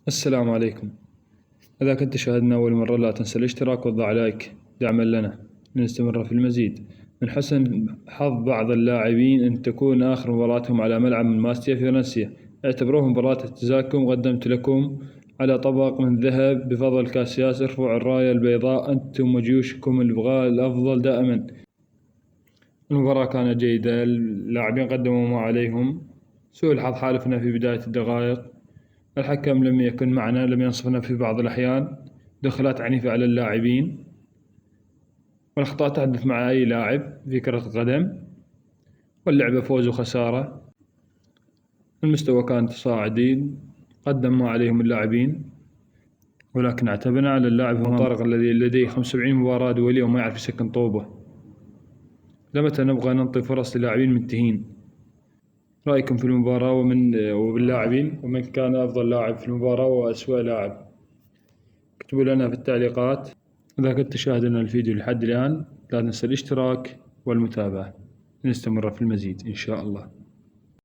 السلام عليكم. إذا كنت تشاهدنا أول مرة لا تنسى الاشتراك وتضع لايك دعما لنا لنستمر في المزيد. من حسن حظ بعض اللاعبين أن تكون آخر مباراتهم على ملعب من ماستيا في فالنسيا، اعتبروه مباراة اعتزالكم. قدمت لكم على طبق من ذهب بفضل كاسياس. ارفعوا الراية البيضاء أنتم وجيوشكم البغاء الأفضل دائما. المباراة كانت جيدة، اللاعبين قدموا ما عليهم. سوء الحظ حالفنا في بداية الدقائق، الحكم لم يكن معنا، لم ينصفنا في بعض الأحيان، دخلات عنيفة على اللاعبين، والأخطاء تحدث مع أي لاعب في كرة القدم، واللعبة فوز وخسارة. المستوى كان تصاعدي، قدم ما عليهم اللاعبين، ولكن اعتبنا على اللاعب هو طارق الذي لديه 75 مباراة دولية وما يعرف يسكن طوبة. لمتى نبغى ننطي فرص للاعبين منتهين؟ رأيكم في المباراة وباللاعبين، ومن كان أفضل لاعب في المباراة وأسوأ لاعب؟ اكتبوا لنا في التعليقات. إذا كنت تشاهدنا الفيديو لحد الآن لا تنسى الاشتراك والمتابعة لنستمر في المزيد إن شاء الله.